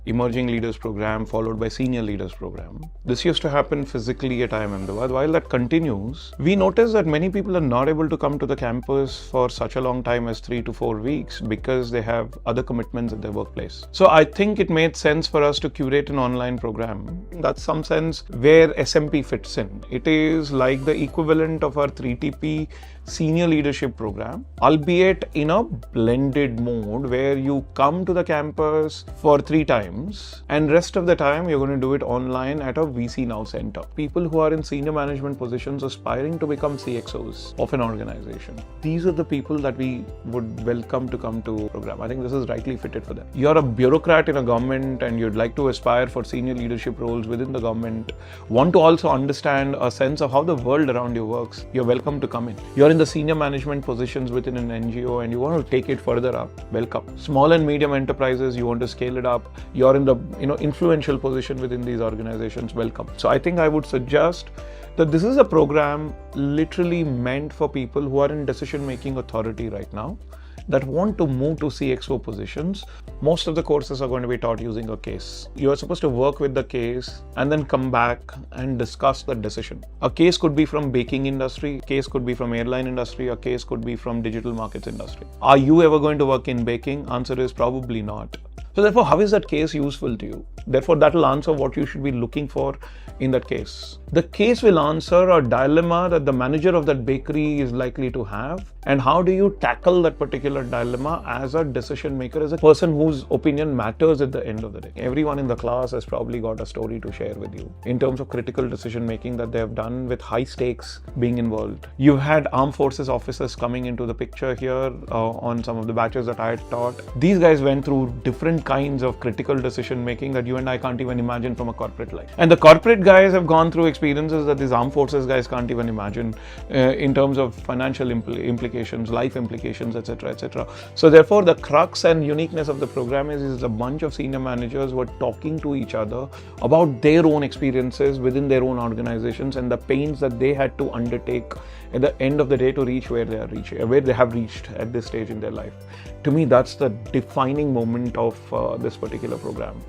emerging leaders program followed by senior leaders program. This used to happen physically at IIM Ahmedabad. While that continues, we notice that many people are not able to come to the campus for such a long time as 3 to 4 weeks because they have other commitments at their workplace. So I think it made sense for us to curate an online program. That's some sense where SMP fits in. It is like the equivalent of our 3TP senior leadership program, albeit in a blended mode where you come to the campus for 3 times and rest of the time you're going to do it online at a VCNow center. People who are in senior management positions aspiring to become CXOs of an organization. These are the people that we would welcome to come to program. I think this is rightly fitted for them. You're a bureaucrat in a government and you'd like to aspire for senior leadership roles within the government, want to also understand a sense of how the world around you works, you're welcome to come in. You're in the senior management positions within an NGO and you want to take it further up, welcome. Small and medium enterprises, you want to scale it up, you're in the influential position within these organizations, welcome. So I think I would suggest that this is a program literally meant for people who are in decision-making authority right now that want to move to CXO positions. Most of the courses are going to be taught using a case. You are supposed to work with the case and then come back and discuss the decision. A case could be from baking industry, a case could be from airline industry, a case could be from digital markets industry. Are you ever going to work in baking? Answer is probably not. So therefore, how is that case useful to you? Therefore, that will answer what you should be looking for in that case. The case will answer a dilemma that the manager of that bakery is likely to have. And how do you tackle that particular dilemma as a decision maker, as a person whose opinion matters at the end of the day? Everyone in the class has probably got a story to share with you in terms of critical decision making that they have done with high stakes being involved. You've had armed forces officers coming into the picture here on some of the batches that I had taught. These guys went through different kinds of critical decision making that you and I can't even imagine from a corporate life. And the corporate guys have gone through experiences that these armed forces guys can't even imagine in terms of financial implications, life implications, etc., etc. So therefore, the crux and uniqueness of the program is a bunch of senior managers who are talking to each other about their own experiences within their own organizations and the pains that they had to undertake at the end of the day to reach where they have reached at this stage in their life. To me, that's the defining moment of this particular program.